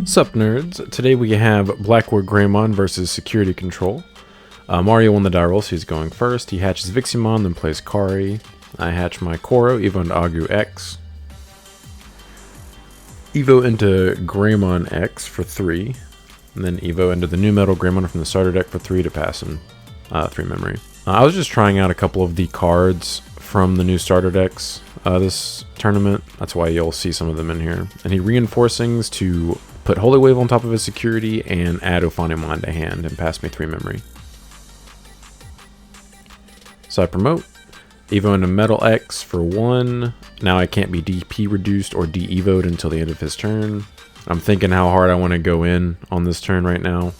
Sup nerds, today we have BlackWarGreymon versus Security Control. Mario won the die roll, so he's going first. He hatches Viximon, then plays Kari. I hatch my Koro, Evo into Agu X. Evo into Greymon X for 3. And then Evo into the new metal Greymon from the starter deck for 3 to pass him 3 memory. I was just trying out a couple of the cards from the new starter decks this tournament. That's why you'll see some of them in here. And he reinforcings to put Holy Wave on top of his security and add Ophanimon to hand and pass me 3 memory. So I promote. Evo into Metal X for 1. Now I can't be DP reduced or de-evoed until the end of his turn. I'm thinking how hard I want to go in on this turn right now.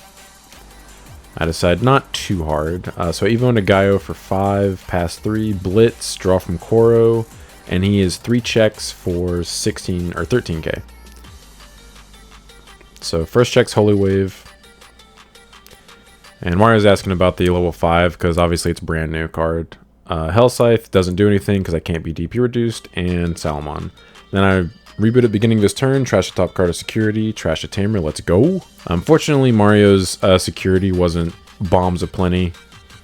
I decide not too hard. So Evo into Gaio for 5, pass 3, Blitz, draw from Koro, and he is 3 checks for 16 or 13k. So first check's Holy Wave. And Mario's asking about the level 5 because obviously it's a brand new card. Hell Scythe doesn't do anything because I can't be DP reduced, and Salamon. Then I reboot at the beginning of his turn, trash the top card of security, trash a tamer, let's go. Unfortunately, Mario's security wasn't bombs aplenty,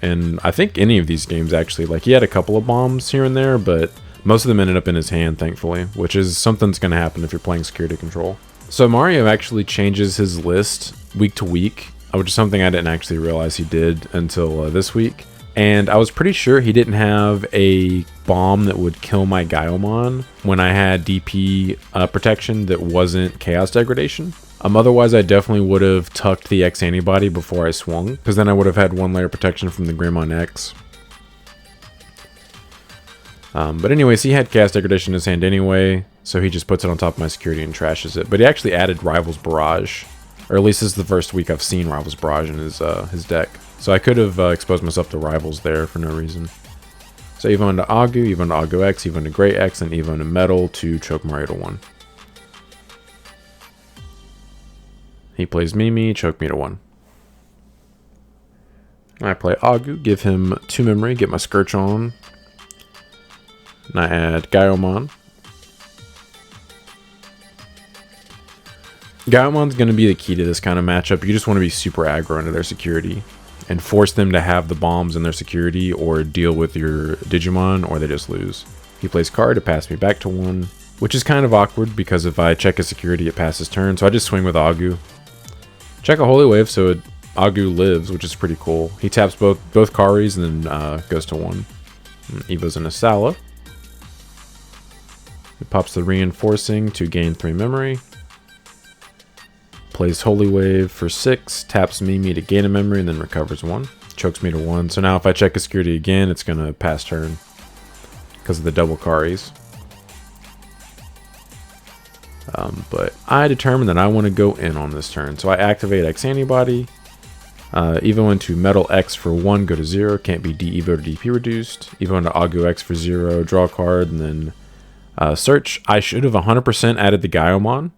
and I think any of these games actually. Like, he had a couple of bombs here and there, but most of them ended up in his hand, thankfully, which is something's going to happen if you're playing security control. So Mario actually changes his list week to week, which is something I didn't actually realize he did until this week. And I was pretty sure he didn't have a bomb that would kill my Gaiomon when I had DP protection that wasn't Chaos Degradation. Otherwise, I definitely would have tucked the X antibody before I swung, because then I would have had 1 layer protection from the Greymon X. But anyways, he had Chaos Degradation in his hand anyway, so he just puts it on top of my security and trashes it. But he actually added Rival's Barrage, or at least this is the first week I've seen Rival's Barrage in his deck. So I could have exposed myself to Rivals there for no reason. So Evo into Agu, Evo into Agu X, Evo into Grey X, and Evo into Metal to choke Mario to 1. He plays Mimi, choke me to 1. I play Agu, give him 2 memory, get my Scourge on. And I add Gaiomon. Gaiomon's going to be the key to this kind of matchup. You just want to be super aggro into their security and force them to have the bombs in their security or deal with your Digimon, or they just lose. He plays card to pass me back to 1, which is kind of awkward because if I check his security, it passes turn. So I just swing with Agu. Check a Holy Wave, so Agu lives, which is pretty cool. He taps both Karis and then goes to 1. And Evo's into Sala. He pops the reinforcing to gain 3 memory. Plays Holy Wave for 6, taps Mimi to gain a memory, and then recovers 1. Chokes me to 1. So now if I check his security again, it's going to pass turn because of the double Karis. But I determined that I want to go in on this turn. So I activate X Antibody. Evo into Metal X for 1, go to 0. Can't be de-evo or DP reduced. Evo into Agu X for 0, draw a card, and then search. I should have 100% added the Gaiomon.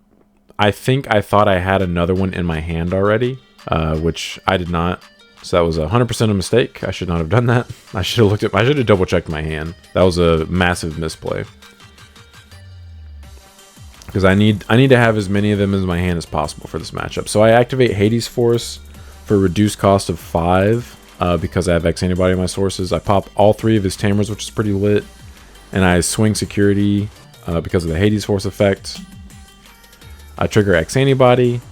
I think I thought I had another one in my hand already, which I did not. So that was 100% a mistake. I should not have done that. I should have double checked my hand. That was a massive misplay. Because I need to have as many of them in my hand as possible for this matchup. So I activate Hades Force for reduced cost of 5 because I have X Antibody in my sources. I pop all 3 of his Tamers, which is pretty lit. And I swing security because of the Hades Force effect. I trigger X Antibody.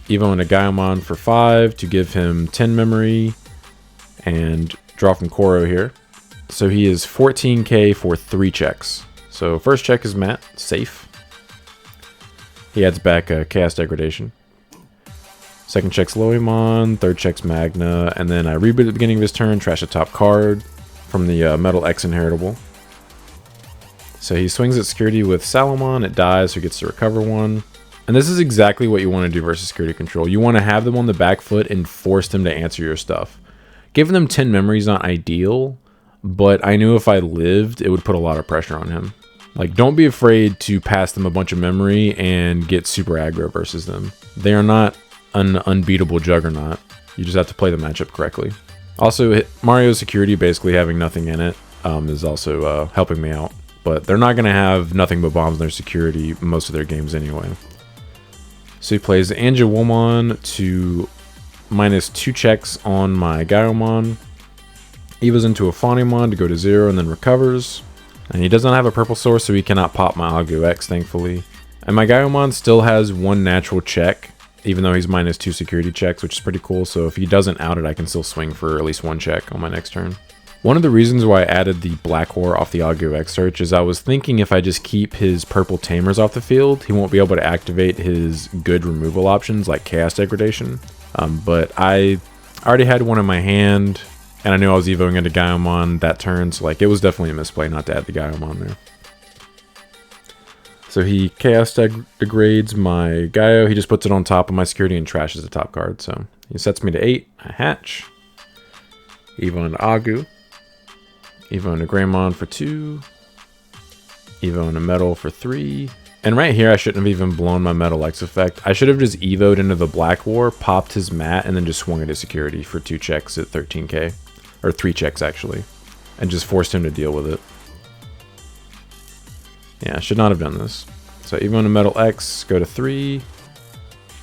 Evo into Gaiomon for 5 to give him 10 memory. And draw from Koro here. So he is 14k for 3 checks. So first check is Matt, safe. He adds back Chaos Degradation. Second check's Loimon, third check's Magna, and then I reboot at the beginning of his turn, trash a top card from the Metal X Inheritable. So he swings at security with Salamon, it dies, so he gets to recover 1. And this is exactly what you want to do versus security control. You want to have them on the back foot and force them to answer your stuff. Giving them 10 memory is not ideal, but I knew if I lived, it would put a lot of pressure on him. Like, don't be afraid to pass them a bunch of memory and get super aggro versus them. They are not an unbeatable juggernaut. You just have to play the matchup correctly. Also, Mario's security basically having nothing in it is also helping me out. But they're not going to have nothing but bombs in their security most of their games anyway. So he plays RB1 to -2 checks on my Gaiomon. Evos into a Fawnymon to go to 0 and then recovers. And he does not have a purple source, so he cannot pop my Agu X, thankfully. And my Gaiomon still has 1 natural check, even though he's -2 security checks, which is pretty cool. So if he doesn't out it, I can still swing for at least 1 check on my next turn. One of the reasons why I added the BlackWar off the Agu X search is I was thinking if I just keep his purple tamers off the field, he won't be able to activate his good removal options like Chaos Degradation. But I already had one in my hand, and I knew I was evoing into Gaiomon that turn, so like it was definitely a misplay not to add the Gaiomon there. So he Chaos degrades my Gaio, he just puts it on top of my security and trashes the top card. So he sets me to 8, I hatch. Evo into Agu. Evo into Greymon for 2. Evo into Metal for 3. And right here, I shouldn't have even blown my Metal X effect. I should have just evoed into the BlackWar, popped his mat, and then just swung into security for 2 checks at 13k. Or 3 checks, actually. And just forced him to deal with it. Yeah, I should not have done this. So Evo into Metal X, go to 3.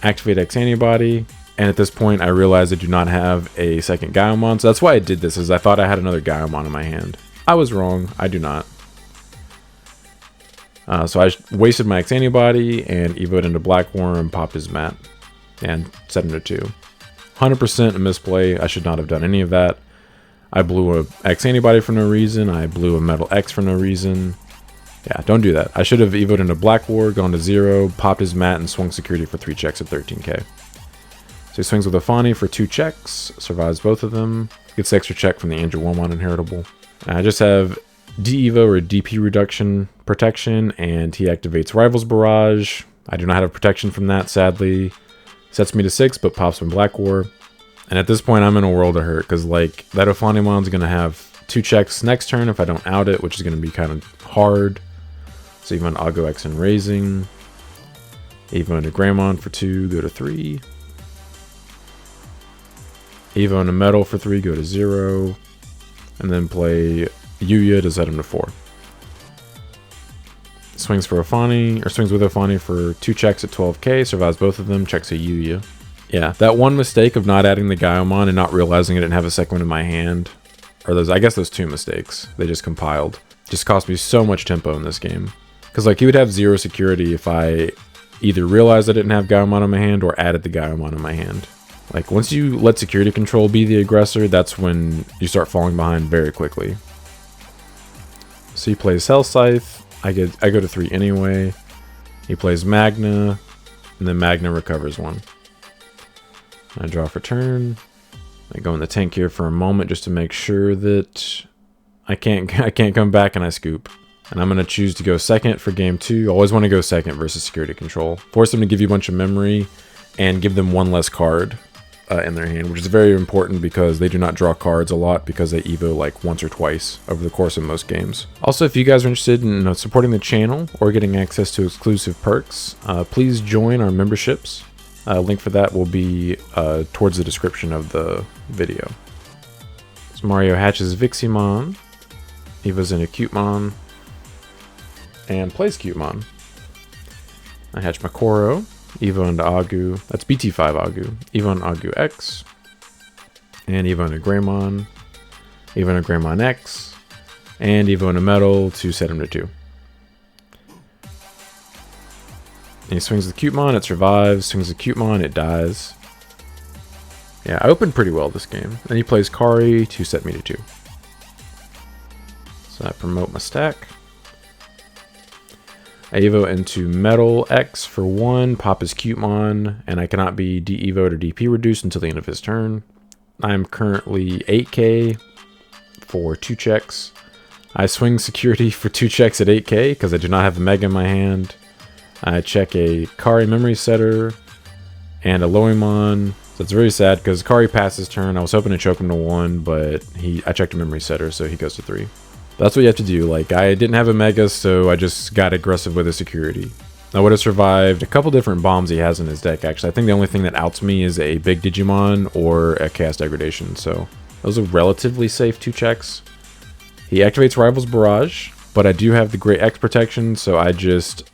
Activate X Antibody. And at this point, I realized I do not have a second Gaiomon. So that's why I did this, is I thought I had another Gaiomon in my hand. I was wrong. I do not. So I wasted my X Antibody and evoed into BlackWar and popped his mat. And set him to 2. 100% a misplay. I should not have done any of that. I blew a X Antibody for no reason. I blew a Metal X for no reason. Yeah, don't do that. I should have evoed into BlackWar, gone to 0, popped his mat, and swung security for 3 checks at 13k. So he swings with a Fawny for 2 checks, survives both of them, gets the extra check from the RB1 inheritable. I just have D-Evo or DP reduction protection, and he activates Rival's Barrage. I do not have protection from that, sadly. Sets me to 6, but pops from BlackWar. And at this point, I'm in a world of hurt, because like that Ophanimon is going to have 2 checks next turn if I don't out it, which is going to be kind of hard. So even Agu X and Raising. Evo into Greymon for 2, go to 3. Evo into Metal for 3, go to 0. And then play Yuya to set him to 4. Swings for Ophani, or swings with Ophani for 2 checks at 12k, survives both of them, checks a Yuya. Yeah, that one mistake of not adding the Gaiomon and not realizing I didn't have a second one in my hand, or those, I guess those 2 mistakes, they just compiled, just cost me so much tempo in this game. Because like he would have 0 security if I either realized I didn't have Gaiomon in my hand or added the Gaiomon in my hand. Like, once you let security control be the aggressor, that's when you start falling behind very quickly. So he plays Hell Scythe. I go to 3 anyway. He plays Magna, and then Magna recovers 1. I draw for turn. I go in the tank here for a moment just to make sure that I can't come back, and I scoop. And I'm going to choose to go second for game 2. You always want to go second versus security control. Force them to give you a bunch of memory and give them 1 less card in their hand, which is very important because they do not draw cards a lot because they evo like once or twice over the course of most games. Also, if you guys are interested in supporting the channel or getting access to exclusive perks, please join our memberships. Link for that will be towards the description of the video. So Mario hatches Viximon, Evo's into Cutemon, and plays Cutemon. I hatch Makoro, Evo into Agu, that's BT5 Agu, Evo into Agu X, and Evo into Greymon, Evo into Greymon X, and Evo into Metal to set him to 2. And he swings the Cutemon, it survives, swings the Cutemon, it dies. Yeah, I opened pretty well this game. Then he plays Kari to set me to 2. So I promote my stack. I evo into Metal X for 1, pop his Cutemon, and I cannot be de-evoed or DP reduced until the end of his turn. I'm currently 8k for 2 checks. I swing security for 2 checks at 8k because I do not have a Mega in my hand. I check a Kari Memory Setter and a Loimon. So it's very sad because Kari passed his turn. I was hoping to choke him to 1, but I checked a Memory Setter, so he goes to 3. That's what you have to do. Like, I didn't have a Mega, so I just got aggressive with his security. I would have survived a couple different bombs he has in his deck, actually. I think the only thing that outs me is a big Digimon or a Chaos Degradation, so those are relatively safe 2 checks. He activates Rival's Barrage, but I do have the Great X protection, so I just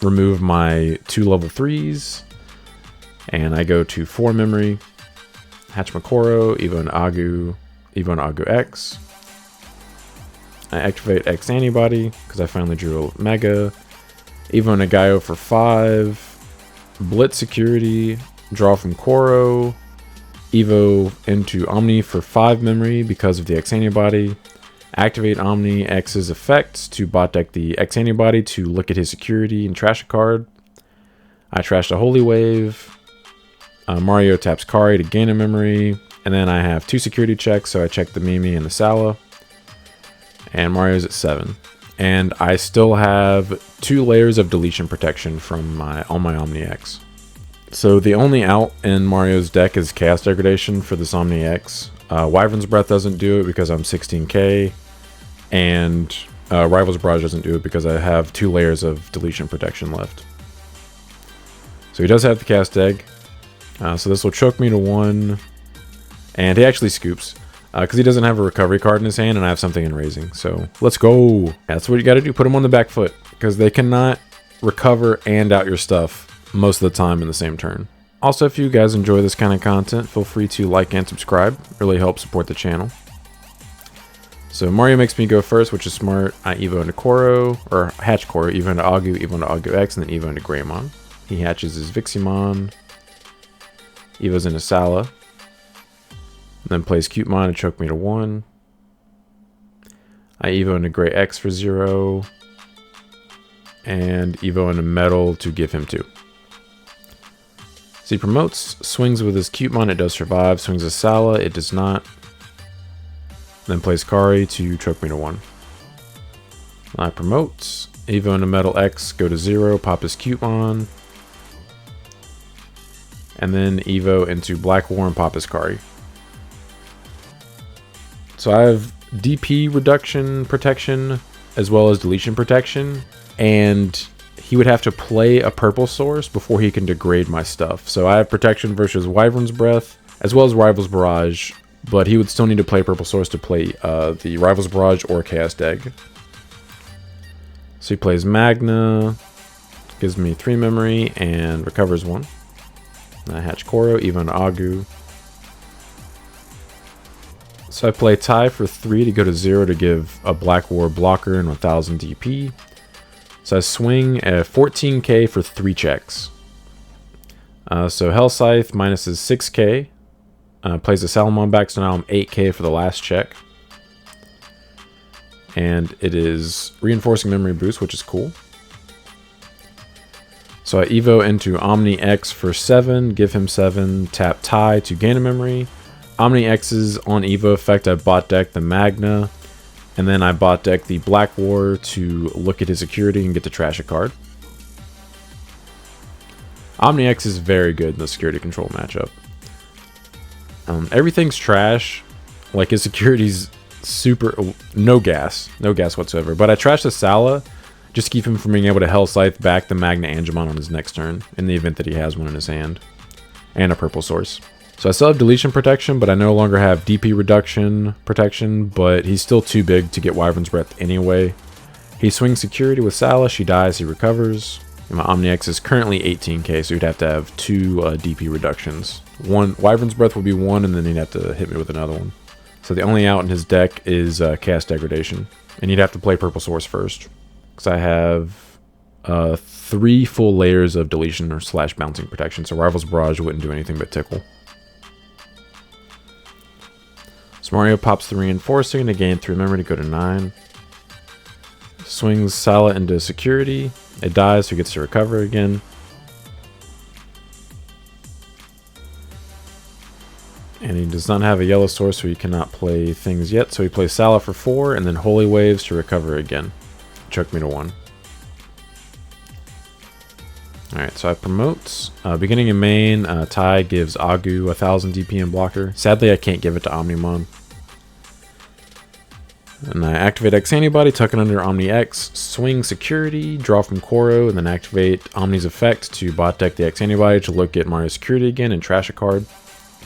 remove my 2 level 3s, And I go to 4 memory, hatch Makoro, Evo and Agu X. I activate X antibody because I finally drew a Mega. Evo Nagayo for 5. Blitz security. Draw from Koro. Evo into Omni for 5 memory because of the X antibody. Activate Omni X's effect to bot deck the X antibody to look at his security and trash a card. I trashed a Holy Wave. Mario taps Kari to gain a memory. And then I have 2 security checks, so I check the Mimi and the Sala. And Mario's at 7. And I still have 2 layers of deletion protection from on my Omni X. So the only out in Mario's deck is Chaos Degradation for this Omni X. Wyvern's Breath doesn't do it because I'm 16k. And Rival's Barrage doesn't do it because I have 2 layers of deletion protection left. So he does have the Cast Egg. So this will choke me to 1. And he actually scoops. Because he doesn't have a recovery card in his hand and I have something in raising. So let's go. That's what you got to do. Put him on the back foot. Because they cannot recover and out your stuff most of the time in the same turn. Also, if you guys enjoy this kind of content, feel free to like and subscribe. It really helps support the channel. So Mario makes me go first, which is smart. I Evo into Koro, or hatch Koro, Evo into Agu X, and then Evo into Greymon. He hatches his Viximon. Evo's into Sala. And then plays Cutemon to choke me to 1. I Evo into Grey X for 0. And Evo into Metal to give him 2. So he promotes, swings with his Cutemon, it does survive. Swings a Sala, it does not. Then plays Kari to choke me to 1. I promote, Evo into Metal X, go to 0, pop his Cutemon. And then Evo into BlackWar and pop his Kari. So I have DP reduction protection as well as deletion protection. And he would have to play a purple source before he can degrade my stuff. So I have protection versus Wyvern's Breath as well as Rival's Barrage. But he would still need to play purple source to play the Rival's Barrage or Chaos Egg. So he plays Magna. Gives me 3 memory and recovers 1. And I hatch Koro, Evo into Agu. So I play Tai for 3 to go to 0 to give a BlackWar blocker and 1000 DP. So I swing at 14k for 3 checks. So Hell Scythe minuses 6k. Plays a Salamon back, so now I'm 8k for the last check. And it is reinforcing memory boost, which is cool. So I Evo into Omni X for 7, give him 7, tap Tai to gain a memory. Omni X's on Evo effect, I bot deck the Magna. And then I bot deck the BlackWar to look at his security and get to trash a card. Omni X is very good in the security control matchup. Everything's trash. Like his security's super... No gas whatsoever. But I trashed the Sala just to keep him from being able to Hell Scythe back the Magna Angemon on his next turn in the event that he has one in his hand. And a purple source. So I still have deletion protection, but I no longer have DP reduction protection, but he's still too big to get Wyvern's Breath anyway. He swings security with Sala, she dies, he recovers. And my Omni X is currently 18k, so he'd have to have 2 DP reductions. One Wyvern's Breath would be 1, and then he'd have to hit me with another one. So the only out in his deck is Chaos Degradation. And he'd have to play Purple Source first. Because I have 3 full layers of deletion or / bouncing protection, so Rival's Barrage wouldn't do anything but tickle. So Mario pops the reinforcing to gain 3 memory to go to 9. Swings Sala into security. It dies, so he gets to recover again. And he does not have a yellow source, so he cannot play things yet. So he plays Sala for 4, and then Holy Waves to recover again. Choke me to 1. Alright, so I promote. Beginning in main, Tai gives Agu 1000 DP and blocker. Sadly, I can't give it to Omnimon. And I activate X Antibody, tuck it under Omni X, swing security, draw from Koro, and then activate Omni's effect to bot deck the X Antibody to look at Mario's security again and trash a card.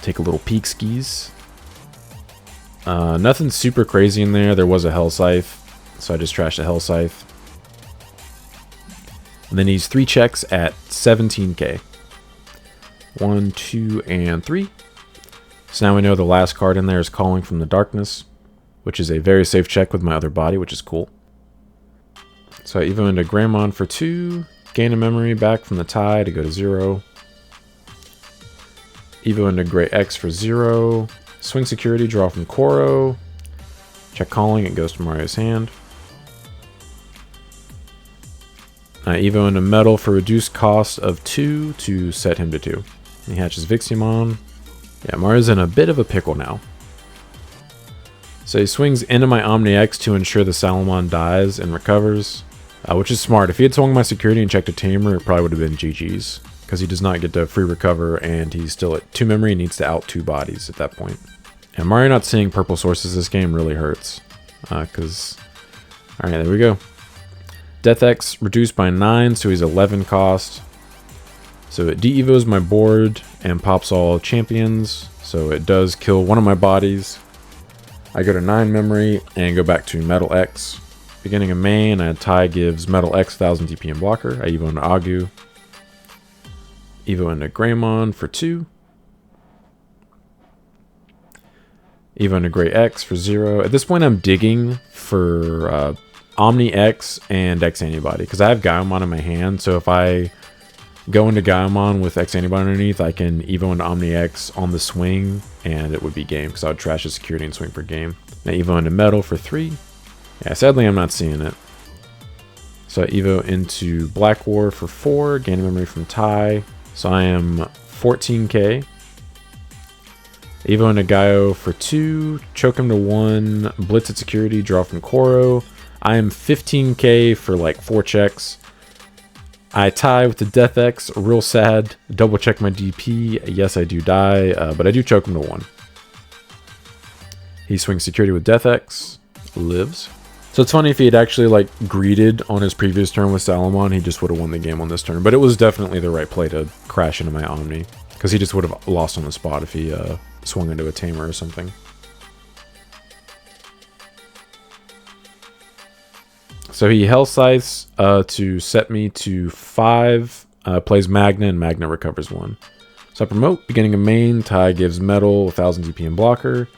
Take a little peek skis. Nothing super crazy in there. There was a Hell Scythe, so I just trashed a Hell Scythe. And then he's 3 checks at 17k. 1, 2, and 3. So now we know the last card in there is Calling from the Darkness, which is a very safe check with my other body, which is cool. So I Evo into Greymon for 2, gain a memory back from the tie to go to 0. Evo into Gray X for 0. Swing security, draw from Koro. Check Calling, it goes to Mario's hand. I Evo into Metal for reduced cost of 2 to set him to 2. He hatches Viximon. Yeah, Mario's in a bit of a pickle now. So he swings into my Omni X to ensure the Salamon dies and recovers, which is smart. If he had swung my security and checked a Tamer, it probably would have been GG's, because he does not get to free recover, and he's still at 2 memory and needs to out 2 bodies at that point. And Mario not seeing purple sources this game really hurts, because... Alright, there we go. Death X reduced by 9, so he's 11 cost. So it de-evos my board and pops all champions, so it does kill one of my bodies. I go to 9 memory and go back to Metal X. Beginning of main, I tie gives Metal X 1000 DP and blocker. I Evo into Agu. Evo into Greymon for 2. Evo into Gray X for 0. At this point, I'm digging for Omni X and X Antibody, because I have Gaimon in my hand, so if I go into Gaimon with X Antibody underneath, I can Evo into Omni X on the swing, and it would be game, because I would trash his security and swing for game. Now Evo into Metal for 3. Yeah, sadly I'm not seeing it. So I Evo into BlackWar for 4, gain memory from Tai. So I am 14k. Evo into Gaio for 2, choke him to 1, blitz at security, draw from Koro. I am 15k for like 4 checks. I tie with the Death X, real sad. Double check my DP. Yes, I do die, but I do choke him to 1. He swings security with Death X, lives. So it's funny, if he had actually like greeted on his previous turn with Salamon, he just would have won the game on this turn. But it was definitely the right play to crash into my Omni, because he just would have lost on the spot if he swung into a Tamer or something. So he Hell Scythes to set me to 5, plays Magna, and Magna recovers 1. So I promote, beginning of main, Tai gives Metal 1000 DP and blocker.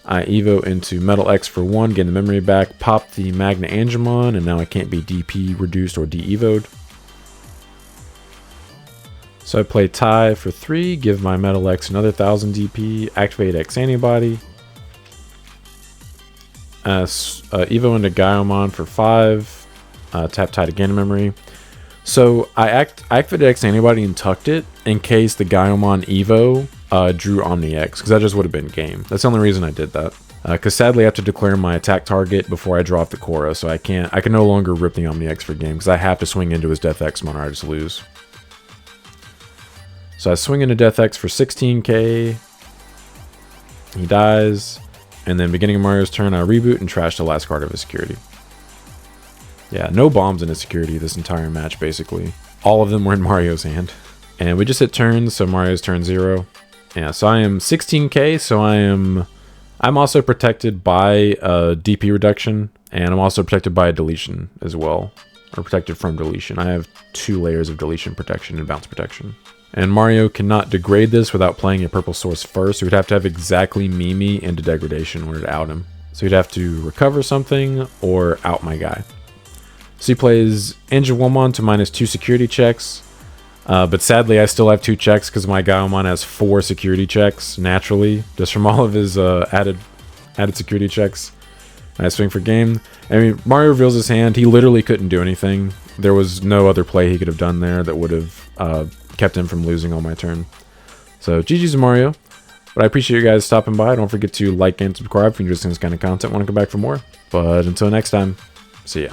I Evo into Metal X for 1, get the memory back, pop the Magna Angemon, and now I can't be DP reduced or de-evoed. So I play Tai for 3, give my Metal X another 1000 DP, activate X Antibody. Evo into Gaimon for 5, tap Tai to gain memory. So I activated X Antibody and tucked it in case the Gaimon Evo drew Omni X, because that just would have been game. That's the only reason I did that. Because sadly I have to declare my attack target before I draw off the Koro, so I can no longer rip the Omni X for game, because I have to swing into his Death X mon or I just lose. So I swing into Death X for 16k. He dies. And then beginning of Mario's turn, I reboot and trash the last card of his security. Yeah, no bombs in his security this entire match, basically. All of them were in Mario's hand. And we just hit turns, so Mario's turn 0. Yeah, so I am 16k, so I'm also protected by DP reduction, and I'm also protected by a deletion as well. Or protected from deletion. I have 2 layers of deletion protection and bounce protection. And Mario cannot degrade this without playing a purple source first. He would have to have exactly Mimi into degradation in order to out him. So he'd have to recover something or out my guy. So he plays Angemon to -2 security checks. But sadly, I still have 2 checks because my Gaimon has 4 security checks naturally, just from all of his added security checks. And I swing for game. I mean, Mario reveals his hand. He literally couldn't do anything. There was no other play he could have done there that would have kept him from losing on my turn. So GG's Mario. But I appreciate you guys stopping by. Don't forget to like and subscribe if you're interested in this kind of content. Want to come back for more. But until next time, see ya.